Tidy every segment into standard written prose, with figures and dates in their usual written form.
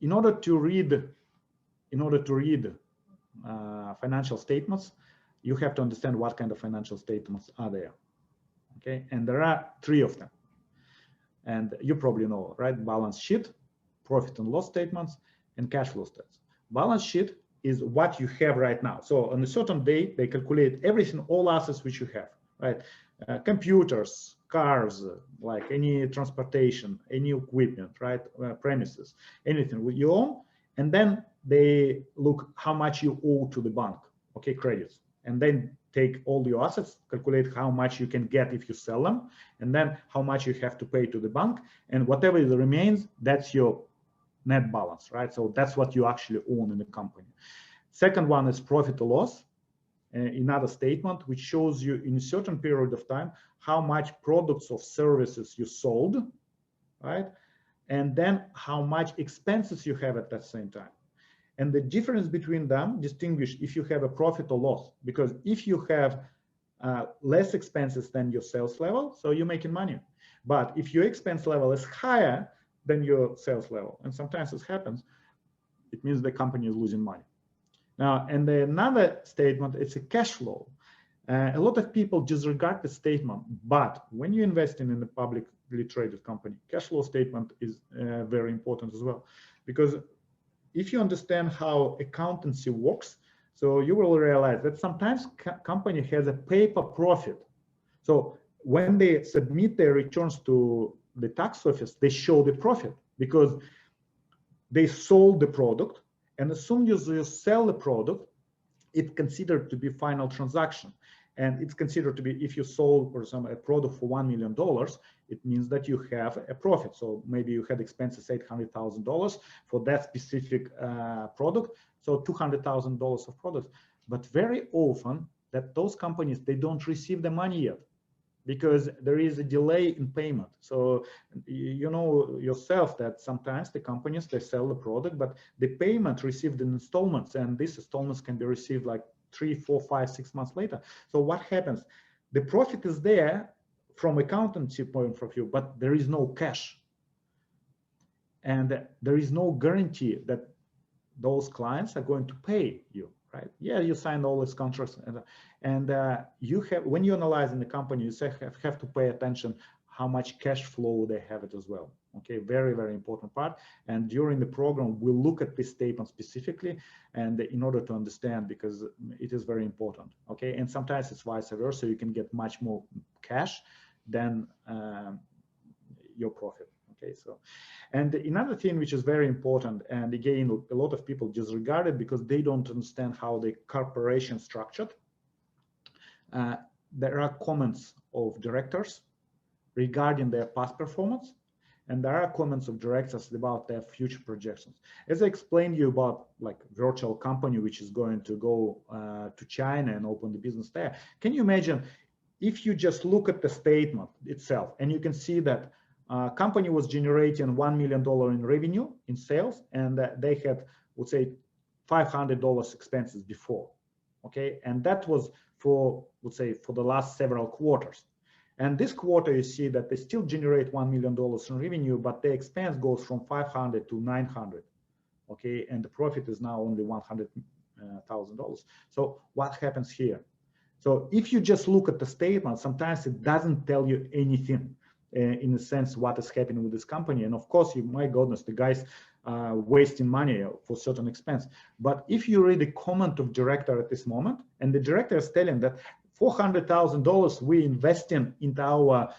in order to read financial statements, you have to understand what kind of financial statements are there. Okay, and there are 3 of them, and you probably know, right? Balance sheet, profit and loss statements, and cash flow statements. Balance sheet is what you have right now. So on a certain day, they calculate everything, all assets which you have, right? Computers, cars, like any transportation, any equipment, right? Premises, anything you own, and then they look how much you owe to the bank, okay, credits, and then take all your assets, calculate how much you can get if you sell them, and then how much you have to pay to the bank, and whatever remains, that's your net balance, right? So that's what you actually own in the company. Second one is profit or loss, another statement which shows you in a certain period of time how much products or services you sold, right? And then how much expenses you have at that same time. And the difference between them distinguish if you have a profit or loss, because if you have less expenses than your sales level, so you're making money. But if your expense level is higher than your sales level, and sometimes this happens, it means the company is losing money. Now, and another statement, it's a cash flow. A lot of people disregard the statement, but when you invest in a publicly traded company, cash flow statement is very important as well, because if you understand how accountancy works, so you will realize that sometimes company has a paper profit. So when they submit their returns to the tax office, they show the profit because they sold the product, and as soon as you sell the product, it's considered to be final transaction. And it's considered to be, if you sold, for example, a product for $1 million, it means that you have a profit. So maybe you had expenses $800,000 for that specific product, so $200,000 of products. But very often that those companies, they don't receive the money yet because there is a delay in payment. So you know yourself that sometimes the companies, they sell the product, but the payment received in installments, and these installments can be received like 3, 4, 5, 6 months later. So what happens? The profit is there from accountancy point of view, but there is no cash. And there is no guarantee that those clients are going to pay you, right? Yeah, you signed all these contracts, and you have, when you analyze in the company, you have to pay attention how much cash flow they have it as well. Okay, very, very important part. And during the program, we'll look at this statement specifically, and in order to understand, because it is very important. Okay, and sometimes it's vice versa. You can get much more cash than your profit. Okay, so, and another thing which is very important, and again, a lot of people disregard it because they don't understand how the corporation structured. There are comments of directors regarding their past performance, and there are comments of directors about their future projections. As I explained you about like virtual company, which is going to go to China and open the business there. Can you imagine if you just look at the statement itself, and you can see that company was generating $1 million in revenue in sales, and they had, let's say, $500 expenses before. Okay, and that was for, let's say, for the last several quarters. And this quarter, you see that they still generate $1 million in revenue, but the expense goes from 500 to 900. Okay, and the profit is now only $100,000. So what happens here? So if you just look at the statement, sometimes it doesn't tell you anything in a sense what is happening with this company. And of course, my goodness, the guys wasting money for certain expense. But if you read the comment of director at this moment, and the director is telling that $400,000 we investing into our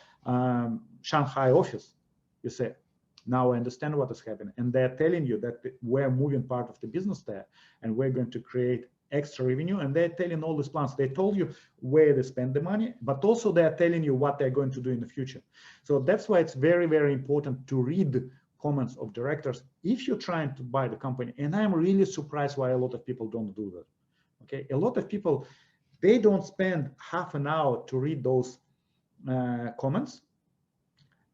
Shanghai office, you say, now I understand what is happening. And they're telling you that we're moving part of the business there, and we're going to create extra revenue. And they're telling all these plans. They told you where they spend the money, but also they're telling you what they're going to do in the future. So that's why it's very, very important to read comments of directors if you're trying to buy the company. And I'm really surprised why a lot of people don't do that. Okay, a lot of people, they don't spend half an hour to read those comments,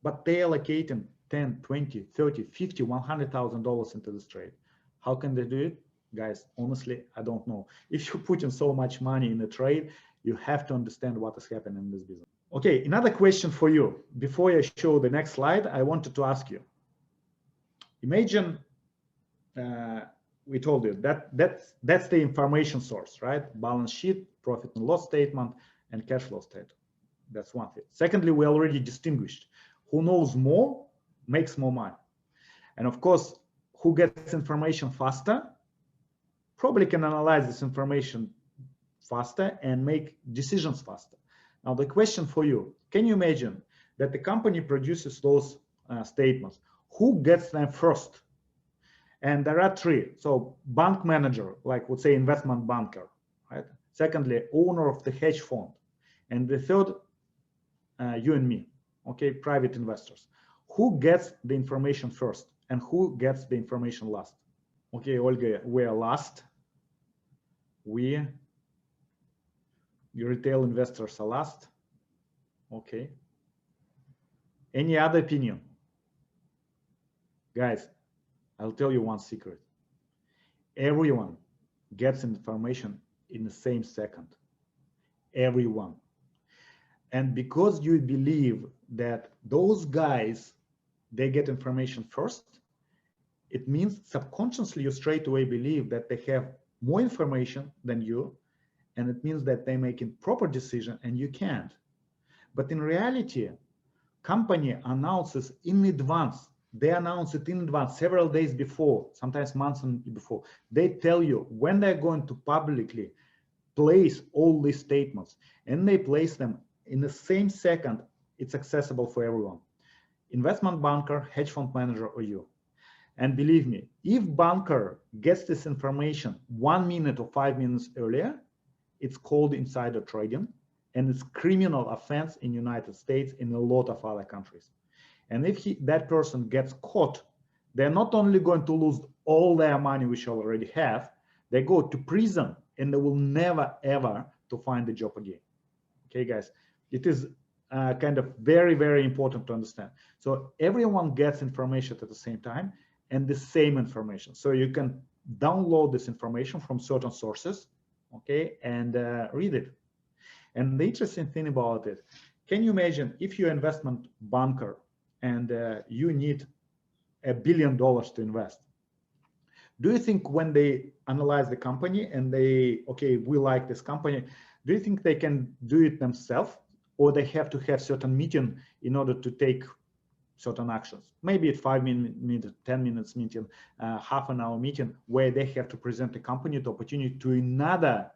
but they allocating 10, 20, 30, 50, $100,000 into this trade. How can they do it? Guys, honestly, I don't know. If you put in so much money in a trade, you have to understand what is happening in this business. Okay, another question for you. Before I show the next slide, I wanted to ask you, imagine we told you that that's the information source, right? Balance sheet, profit and loss statement, and cash flow statement. That's one thing. Secondly, we already distinguished who knows more makes more money. And of course, who gets information faster probably can analyze this information faster and make decisions faster. Now, the question for you, can you imagine that the company produces those statements? Who gets them first? And there are three. So bank manager, like would say investment banker, right? Secondly, owner of the hedge fund. And the third, you and me, okay, private investors. Who gets the information first and who gets the information last? Okay, Olga, we are last. We, retail investors are last. Okay. Any other opinion? Guys, I'll tell you one secret. Everyone gets information in the same second. Everyone. And because you believe that those guys, they get information first, it means subconsciously you straight away believe that they have more information than you, and it means that they're making proper decision and you can't. But in reality, company announces in advance. They announce it in advance, several days before, sometimes months before. They tell you when they're going to publicly place all these statements, and they place them in the same second. It's accessible for everyone, investment banker, hedge fund manager, or you. And believe me, if banker gets this information 1 minute or 5 minutes earlier, it's called insider trading, and it's criminal offense in United States, in a lot of other countries. And if that person gets caught, they're not only going to lose all their money, which they already have, they go to prison and they will never, ever to find a job again. Okay, guys, it is kind of very, very important to understand. So everyone gets information at the same time and the same information. So you can download this information from certain sources, okay, and read it. And the interesting thing about it, can you imagine if you're an investment banker and you need $1 billion to invest? Do you think when they analyze the company and they, okay, we like this company, do you think they can do it themselves, or they have to have certain meeting in order to take certain actions? Maybe a 5 minute, 10 minutes meeting, half an hour meeting, where they have to present the company, the opportunity to another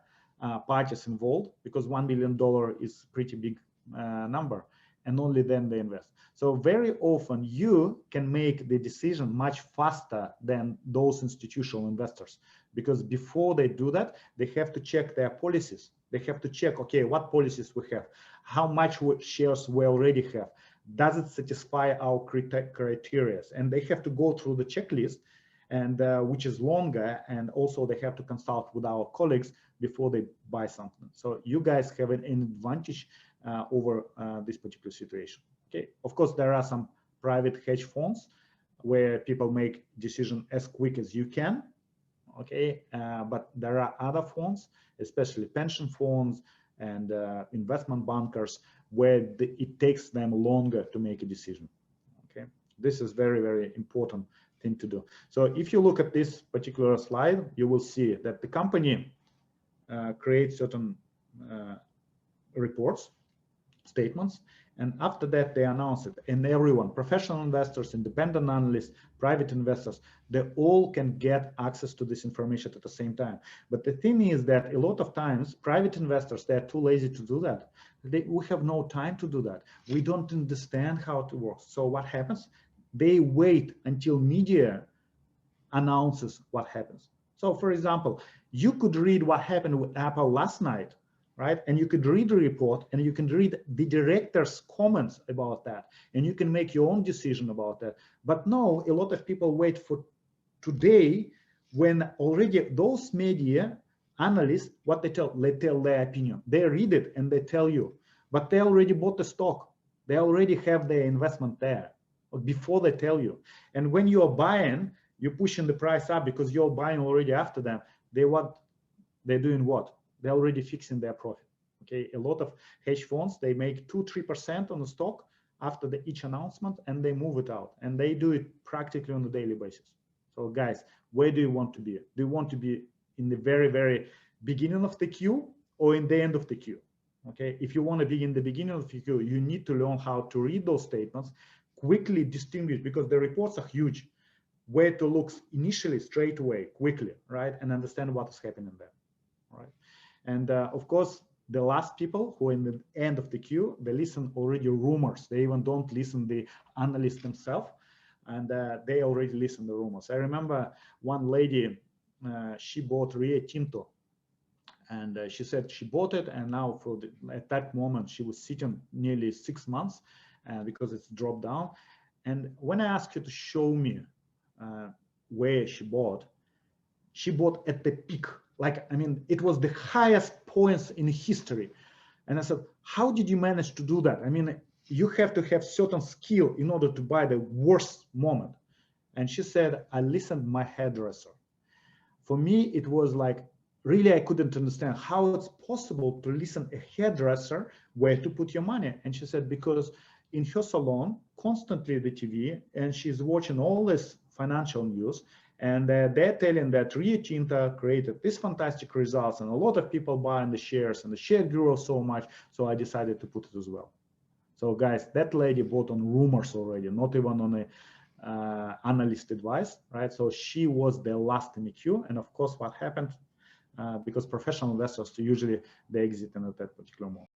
parties involved, because $1 billion is pretty big number, and only then they invest. So very often you can make the decision much faster than those institutional investors, because before they do that, they have to check their policies. They have to check, okay, what policies we have, how much shares we already have, does it satisfy our criteria, and they have to go through the checklist, and which is longer, and also they have to consult with our colleagues before they buy something. So you guys have an advantage over this particular situation. Okay, of course there are some private hedge funds where people make decision as quick as you can. Okay, but there are other funds, especially pension funds and investment bankers, where it takes them longer to make a decision. Okay, this is very, very important thing to do. So if you look at this particular slide, you will see that the company creates certain reports, statements, and after that they announce it, and everyone, professional investors, independent analysts, private investors, they all can get access to this information at the same time. But the thing is that a lot of times private investors, they're too lazy to do that. We have no time to do that. We don't understand how it works. So what happens? They wait until media announces what happens. So for example, you could read what happened with Apple last night, right? And you could read the report, and you can read the director's comments about that, and you can make your own decision about that. But no, a lot of people wait for today, when already those media analysts, what they tell their opinion. They read it and they tell you, but they already bought the stock. They already have their investment there before they tell you. And when you're buying, you're pushing the price up because you're buying already after them. They're doing what? They're already fixing their profit. Okay, a lot of hedge funds, they make 2-3% on the stock after each announcement, and they move it out, and they do it practically on a daily basis. So guys, where do you want to be? Do you want to be in the very, very beginning of the queue or in the end of the queue? Okay, if you want to be in the beginning of the queue, you need to learn how to read those statements, quickly distinguish, because the reports are huge, where to look initially, straight away, quickly, right, and understand what is happening there, right? And of course, the last people who are in the end of the queue, they listen already rumors. They even don't listen the analysts themselves, and they already listen the rumors. I remember one lady, she bought Rio Tinto, and she said she bought it, and now at that moment she was sitting nearly 6 months because it's dropped down. And when I asked her to show me where she bought at the peak. Like, I mean, it was the highest points in history. And I said, how did you manage to do that? I mean, you have to have certain skill in order to buy the worst moment. And she said, I listened my hairdresser. For me, it was like, really, I couldn't understand how it's possible to listen a hairdresser where to put your money. And she said, because in her salon, constantly the TV, and she's watching all this financial news, and they're telling that Rio Tinto created these fantastic results, and a lot of people buying the shares, and the share grew so much, so I decided to put it as well. So guys, that lady bought on rumors already, not even on a analyst advice, right? So she was the last in the queue, and of course, what happened? Because professional investors usually they exit in at that particular moment.